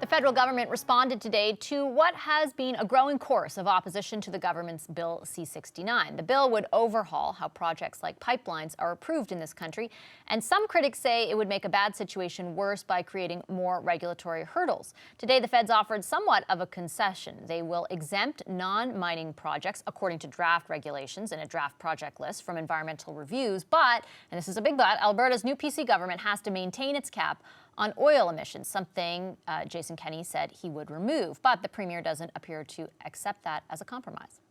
The federal government responded today to what has been a growing course of opposition to the government's Bill C-69. The bill would overhaul how projects like pipelines are approved in this country, and some critics say it would make a bad situation worse by creating more regulatory hurdles. Today, the feds offered somewhat of a concession. They will exempt non-mining projects according to draft regulations and a draft project list from environmental reviews, but, and this is a big but, Alberta's new PC government has to maintain its cap on oil emissions, something Jason Kenney said he would remove. But the Premier doesn't appear to accept that as a compromise.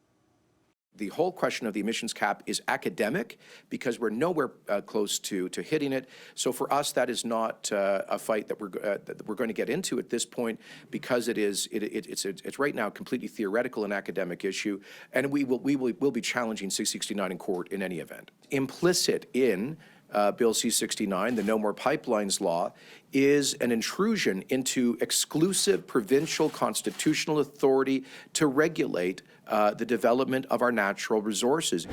The whole question of the emissions cap is academic because we're nowhere close to hitting it. So for us, that is not a fight that we're going to get into at this point, because it's right now a completely theoretical and academic issue, and we will be challenging C-69 in court in any event. Implicit in Bill C-69, the No More Pipelines law, is an intrusion into exclusive provincial constitutional authority to regulate the development of our natural resources.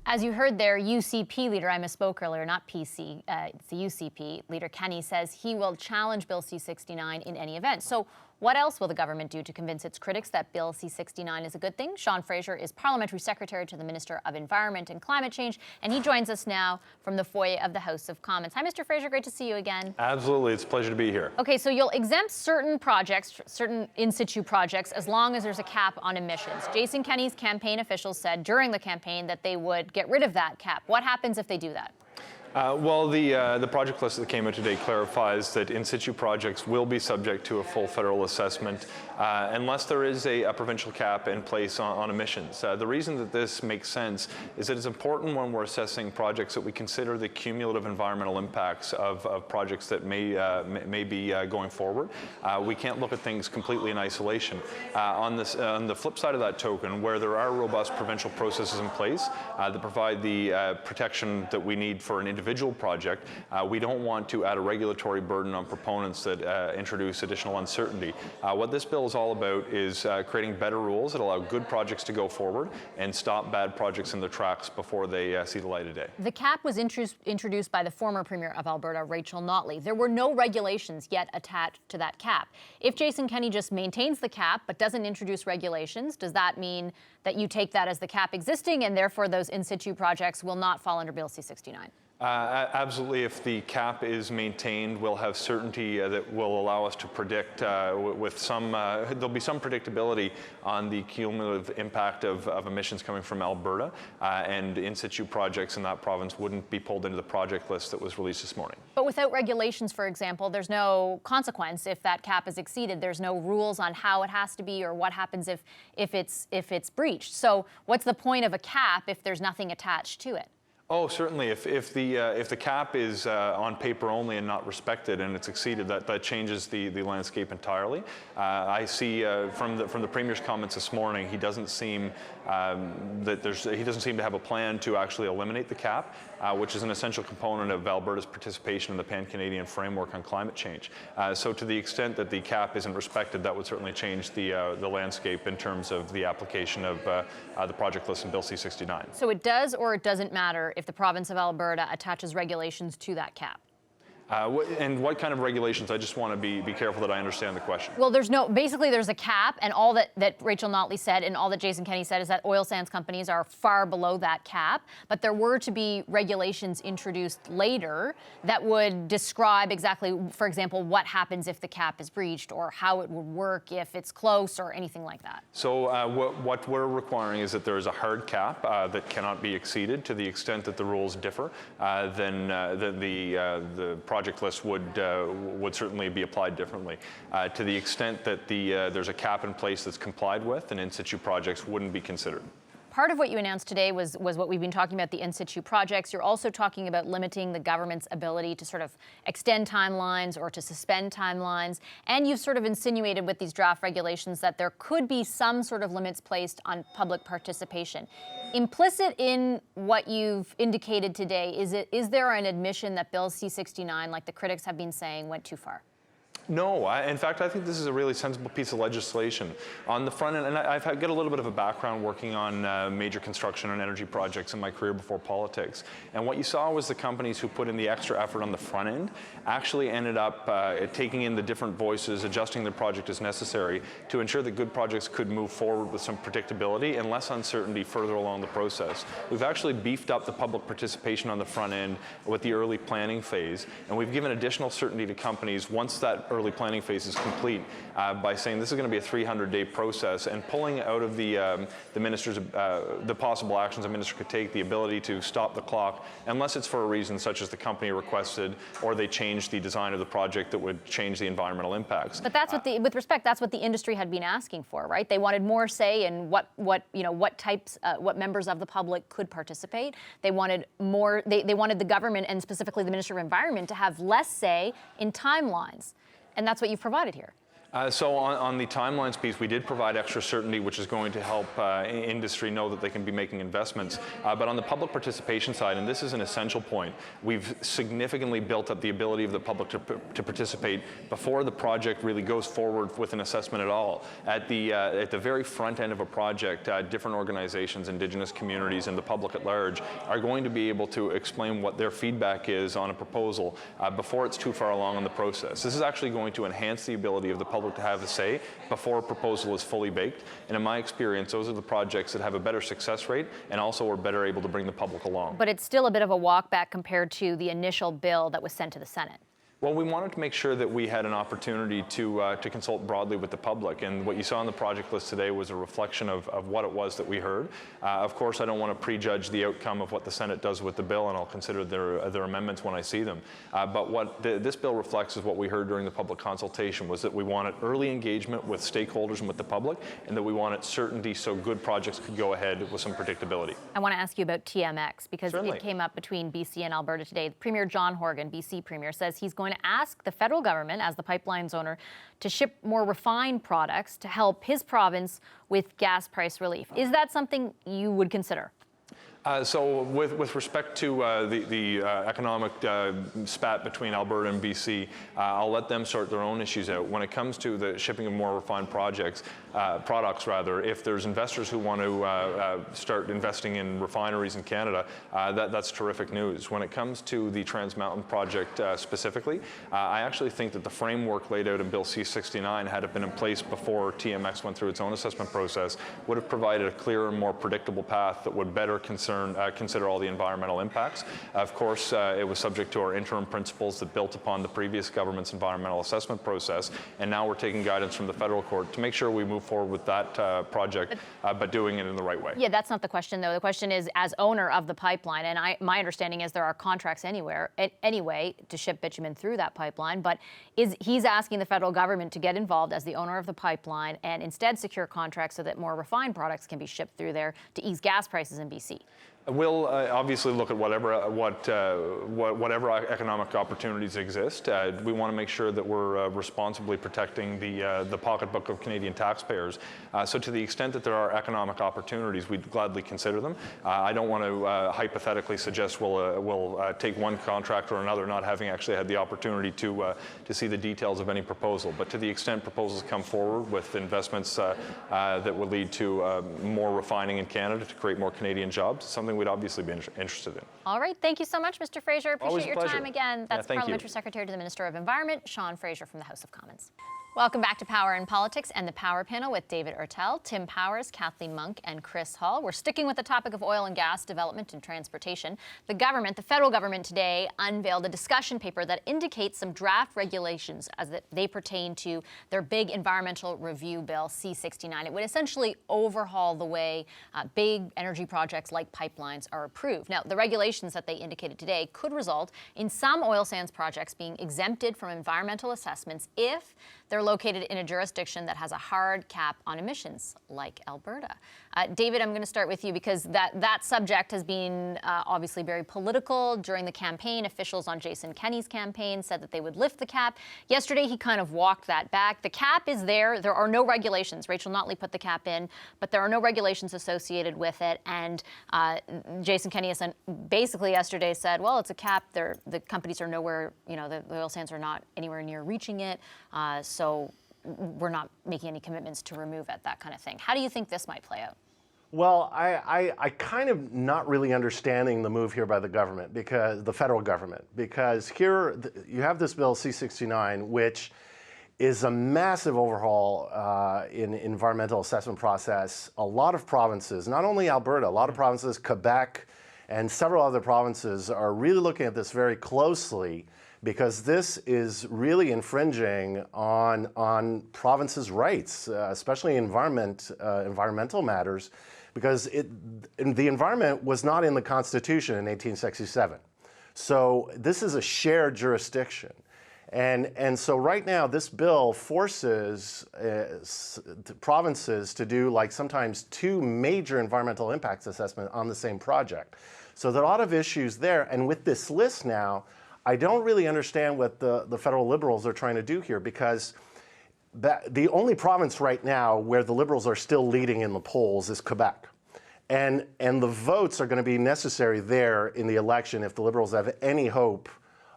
As you heard there, UCP leader, I misspoke earlier, not PC, it's the UCP leader, Kenney, says he will challenge Bill C-69 in any event. So what else will the government do to convince its critics that Bill C-69 is a good thing? Sean Fraser is Parliamentary Secretary to the Minister of Environment and Climate Change, and he joins us now from the foyer of the House of Commons. Hi, Mr. Fraser, great to see you again. Absolutely, it's a pleasure to be here. Okay, so you'll exempt certain projects, certain in-situ projects, as long as there's a cap on emissions. Jason Kenney's campaign officials said during the campaign that they would get rid of that cap. What happens if they do that? Well, the project list that came out today clarifies that in-situ projects will be subject to a full federal assessment unless there is a provincial cap in place on emissions. The reason that this makes sense is that it's important when we're assessing projects that we consider the cumulative environmental impacts of projects that may be going forward. We can't look at things completely in isolation. On the flip side of that token, where there are robust provincial processes in place that provide the protection that we need for an individual project, we don't want to add a regulatory burden on proponents that introduce additional uncertainty. What this bill is all about is creating better rules that allow good projects to go forward and stop bad projects in their tracks before they see the light of day. The cap was introduced by the former Premier of Alberta, Rachel Notley. There were no regulations yet attached to that cap. If Jason Kenney just maintains the cap but doesn't introduce regulations, does that mean that you take that as the cap existing and therefore those in-situ projects will not fall under Bill C-69? Absolutely. If the cap is maintained, we'll have certainty that will allow us to predict with some, there'll be some predictability on the cumulative impact of emissions coming from Alberta, and in-situ projects in that province wouldn't be pulled into the project list that was released this morning. But without regulations, for example, there's no consequence if that cap is exceeded. There's no rules on how it has to be or what happens if it's breached. So what's the point of a cap if there's nothing attached to it? Oh, certainly. If the cap is on paper only and not respected, and it's exceeded, that changes the landscape entirely. I see from the Premier's comments this morning, he doesn't seem to have a plan to actually eliminate the cap, which is an essential component of Alberta's participation in the Pan-Canadian framework on climate change. So to the extent that the cap isn't respected, that would certainly change the landscape in terms of the application of the project list in Bill C-69. So it does or it doesn't matter if the province of Alberta attaches regulations to that cap? And what kind of regulations? I just want to be careful that I understand the question. Well, basically there's a cap, and all that Rachel Notley said and all that Jason Kenney said is that oil sands companies are far below that cap, but there were to be regulations introduced later that would describe exactly, for example, what happens if the cap is breached or how it would work if it's close or anything like that. So what we're requiring is that there is a hard cap that cannot be exceeded. To the extent that the rules differ, then the project list would certainly be applied differently. To the extent that there's a cap in place that's complied with, and in-situ projects wouldn't be considered. Part of what you announced today was what we've been talking about, the in-situ projects. You're also talking about limiting the government's ability to sort of extend timelines or to suspend timelines. And you've sort of insinuated with these draft regulations that there could be some sort of limits placed on public participation. Implicit in what you've indicated today, is there an admission that Bill C-69, like the critics have been saying, went too far? No, in fact, I think this is a really sensible piece of legislation. On the front end, and I've got a little bit of a background working on major construction and energy projects in my career before politics. And what you saw was the companies who put in the extra effort on the front end actually ended up taking in the different voices, adjusting their project as necessary to ensure that good projects could move forward with some predictability and less uncertainty further along the process. We've actually beefed up the public participation on the front end with the early planning phase, and we've given additional certainty to companies once that early planning phase is complete by saying this is going to be a 300-day process, and pulling out of the minister's the possible actions a minister could take, the ability to stop the clock unless it's for a reason such as the company requested or they changed the design of the project that would change the environmental impacts. But that's what with respect, that's what the industry had been asking for, right? They wanted more say in what members of the public could participate. They wanted more. They wanted the government and specifically the Minister of Environment to have less say in timelines. And that's what you've provided here. So on the timelines piece, we did provide extra certainty, which is going to help industry know that they can be making investments. But on the public participation side, and this is an essential point, we've significantly built up the ability of the public to participate before the project really goes forward with an assessment at all. At the very front end of a project, different organizations, Indigenous communities, and the public at large are going to be able to explain what their feedback is on a proposal before it's too far along in the process. This is actually going to enhance the ability of the public to have a say before a proposal is fully baked. And in my experience, those are the projects that have a better success rate and also are better able to bring the public along. But it's still a bit of a walk back compared to the initial bill that was sent to the Senate. Well, we wanted to make sure that we had an opportunity to consult broadly with the public, and what you saw on the project list today was a reflection of what it was that we heard. Of course, I don't want to prejudge the outcome of what the Senate does with the bill, and I'll consider their amendments when I see them. But what this bill reflects is what we heard during the public consultation, was that we wanted early engagement with stakeholders and with the public, and that we wanted certainty so good projects could go ahead with some predictability. I want to ask you about TMX, because Certainly. It came up between BC and Alberta today. Premier John Horgan, BC Premier, says he's going to ask the federal government, as the pipeline's owner, to ship more refined products to help his province with gas price relief. Is that something you would consider? So with respect to the economic spat between Alberta and BC, I'll let them sort their own issues out. When it comes to the shipping of more refined products, if there's investors who want to start investing in refineries in Canada, that's terrific news. When it comes to the Trans Mountain project specifically, I actually think that the framework laid out in Bill C-69, had it been in place before TMX went through its own assessment process, would have provided a clearer, more predictable path that would better consider all the environmental impacts. Of course, it was subject to our interim principles that built upon the previous government's environmental assessment process, and now we're taking guidance from the federal court to make sure we move forward with that project, but doing it in the right way. Yeah, that's not the question, though. The question is, as owner of the pipeline, and my understanding is there are contracts anyway to ship bitumen through that pipeline, but he's asking the federal government to get involved as the owner of the pipeline and instead secure contracts so that more refined products can be shipped through there to ease gas prices in BC. We'll obviously look at whatever economic opportunities exist. We want to make sure that we're responsibly protecting the pocketbook of Canadian taxpayers. So to the extent that there are economic opportunities, we'd gladly consider them. I don't want to hypothetically suggest we'll take one contract or another, not having actually had the opportunity to see the details of any proposal. But to the extent proposals come forward with investments that would lead to more refining in Canada to create more Canadian jobs, something we'd obviously be interested in. All right. Thank you so much, Mr. Fraser. Appreciate your pleasure. time again. That's Parliamentary Secretary to the Minister of Environment, Sean Fraser from the House of Commons. Welcome back to Power and Politics and the Power Panel with David Ertel, Tim Powers, Kathleen Monk, and Chris Hall. We're sticking with the topic of oil and gas development and transportation. The federal government today unveiled a discussion paper that indicates some draft regulations as they pertain to their big environmental review bill, C-69. It would essentially overhaul the way big energy projects like pipelines are approved. Now, the regulations that they indicated today could result in some oil sands projects being exempted from environmental assessments if they're located in a jurisdiction that has a hard cap on emissions, like Alberta. David, I'm going to start with you because that subject has been obviously very political. During the campaign, officials on Jason Kenney's campaign said that they would lift the cap. Yesterday, he kind of walked that back. The cap is there. There are no regulations. Rachel Notley put the cap in, but there are no regulations associated with it. And Jason Kenney basically yesterday said, well, it's a cap. The companies are nowhere, the oil sands are not anywhere near reaching it. So we're not making any commitments to remove it, that kind of thing. How do you think this might play out? Well, I kind of not really understanding the move here by the government, because the federal government, because here you have this bill C-69, which is a massive overhaul in environmental assessment process. A lot of provinces, not only Alberta, a lot of provinces, Quebec, and several other provinces are really looking at this very closely, because this is really infringing on provinces' rights, especially environmental matters, because the environment was not in the Constitution in 1867. So this is a shared jurisdiction. And so right now, this bill forces provinces to do sometimes two major environmental impacts assessment on the same project. So there are a lot of issues there. And with this list now, I don't really understand what the federal Liberals are trying to do here, because the only province right now where the Liberals are still leading in the polls is Quebec. And the votes are going to be necessary there in the election if the Liberals have any hope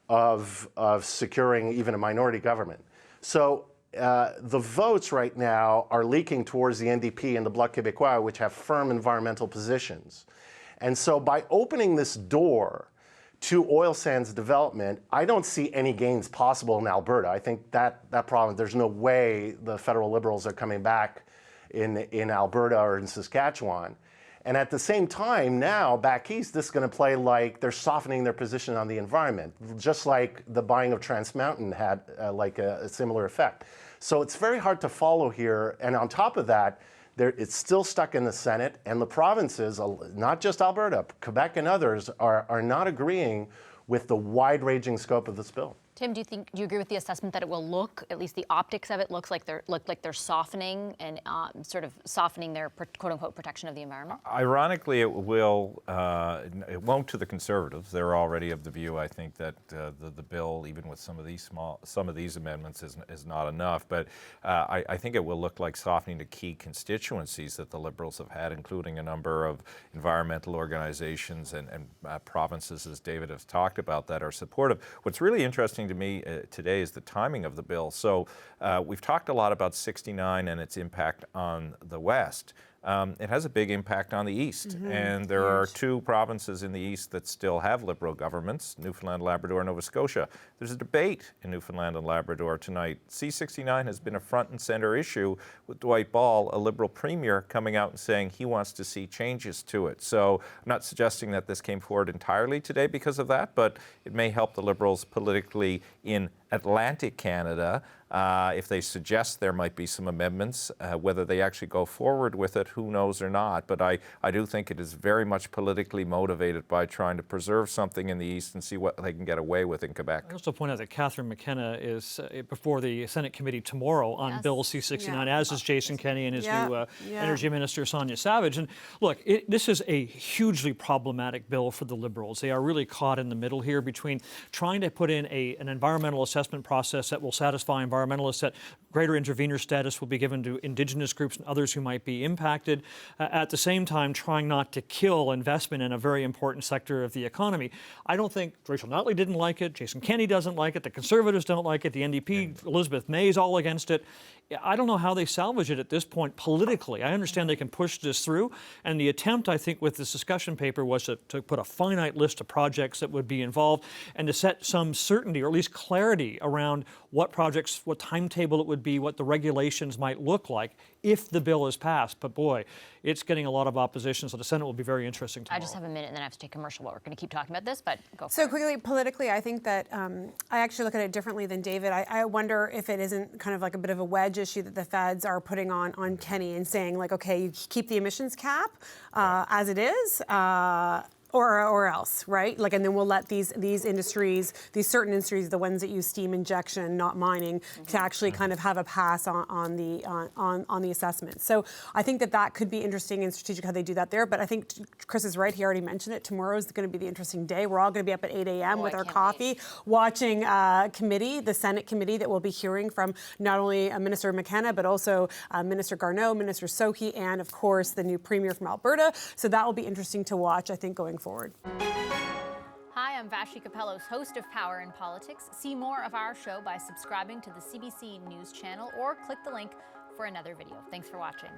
of securing even a minority government. So the votes right now are leaking towards the NDP and the Bloc Québécois, which have firm environmental positions. And so by opening this door to oil sands development, I don't see any gains possible in Alberta. I think that province, there's no way the federal Liberals are coming back in Alberta or in Saskatchewan. And at the same time, now back east, this is going to play like they're softening their position on the environment, just like the buying of Trans Mountain had a similar effect. So it's very hard to follow here. And on top of that, it's still stuck in the Senate, and the provinces, not just Alberta, Quebec and others, are not agreeing with the wide-ranging scope of this bill. Tim, do you agree with the assessment that it will look, at least the optics of it, look like they're softening and sort of softening their quote-unquote protection of the environment? Ironically, it will. It won't to the Conservatives. They're already of the view, I think, that the bill, even with some of these amendments, is not enough. But I think it will look like softening to key constituencies that the Liberals have had, including a number of environmental organizations and provinces, as David has talked about, that are supportive. What's really interesting to me today is the timing of the bill. So we've talked a lot about 69 and its impact on the West. It has a big impact on the East, and there are two provinces in the East that still have Liberal governments, Newfoundland, Labrador, and Nova Scotia. There's a debate in Newfoundland and Labrador tonight. C-69 has been a front and center issue, with Dwight Ball, a Liberal Premier, coming out and saying he wants to see changes to it. So I'm not suggesting that this came forward entirely today because of that, but it may help the Liberals politically in Atlantic Canada. If they suggest there might be some amendments, whether they actually go forward with it, who knows or not. But I do think it is very much politically motivated by trying to preserve something in the East and see what they can get away with in Quebec. I also point out that Catherine McKenna is before the Senate committee tomorrow on Bill C-69, as is Jason Kenney and his new Energy Minister, Sonia Savage. And look, this is a hugely problematic bill for the Liberals. They are really caught in the middle here between trying to put in an environmental assessment process that will satisfy environmentalists, that greater intervener status will be given to Indigenous groups and others who might be impacted, at the same time trying not to kill investment in a very important sector of the economy. I don't think Rachel Notley didn't like it, Jason Kenney doesn't like it, the Conservatives don't like it, the NDP, Elizabeth May is all against it. I don't know how they salvage it at this point politically. I understand they can push this through, and the attempt, I think, with this discussion paper was to put a finite list of projects that would be involved and to set some certainty, or at least clarity, around what projects, what timetable it would be, what the regulations might look like if the bill is passed. But boy, it's getting a lot of opposition, so the Senate will be very interesting tomorrow. I just have a minute and then I have to take commercial. We're going to keep talking about this, but go for it. So quickly, politically, I think that I actually look at it differently than David. I wonder if it isn't kind of like a bit of a wedge issue that the feds are putting on Kenney and saying, like, okay, you keep the emissions cap as it is, or else, right? Like, and then we'll let these industries, these certain industries, the ones that use steam injection, not mining, to actually kind of have a pass on the assessment. So I think that could be interesting and strategic how they do that there. But I think Chris is right. He already mentioned it. Tomorrow is going to be the interesting day. We're all going to be up at 8 a.m. with our coffee, watching the Senate committee that will be hearing from not only Minister McKenna, but also Minister Garneau, Minister Sohi, and of course the new Premier from Alberta. So that will be interesting to watch, I think, going forward. Hi, I'm Vashi Capellos, host of Power in Politics. See more of our show by subscribing to the CBC News channel or click the link for another video. Thanks for watching.